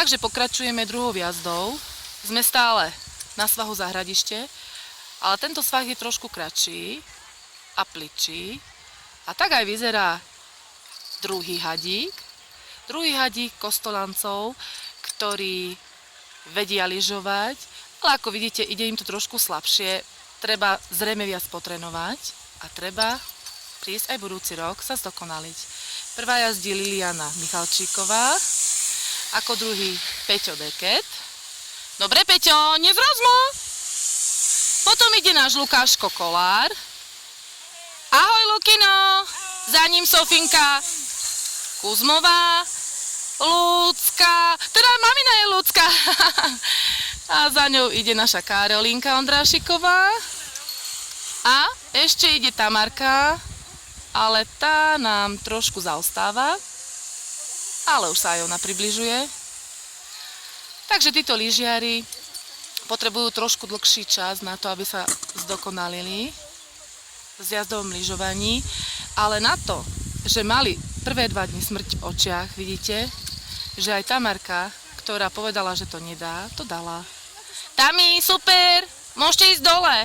Takže pokračujeme druhou jazdou. Sme stále na svahu Zahradište, ale tento svah je trošku kratší a plitší. A tak aj vyzerá druhý hadík. Druhý hadík Kostolancov, ktorí vedia lyžovať, ale ako vidíte, ide im to trošku slabšie. Treba zrejme viac potrénovať a treba prísť aj budúci rok sa zdokonaliť. Prvá jazdí Liliana Michalčíková, ako druhý Peťo Deket. Dobre, Peťo, nezrazmo! Potom ide náš Lukáško Kolár. Ahoj, Lukino! Za ním Sofinka Kuzmová, Lucka, teda mamina je Lucka. A za ňou ide naša Karolinka Ondrášiková. A ešte ide Tamarka, ale tá nám trošku zaostáva. Ale už sa aj ona približuje. Takže títo lyžiari potrebujú trošku dlhší čas na to, aby sa zdokonalili v jazdovom lyžovaní. Ale na to, že mali prvé 2 dni smrť v očiach, vidíte, že aj Tamarka, ktorá povedala, že to nedá, to dala. Tami, super, môžete ísť dole.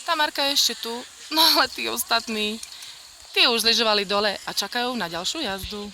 Tamarka je ešte tu, no ale tí ostatní, tí už lyžovali dole a čakajú na ďalšiu jazdu.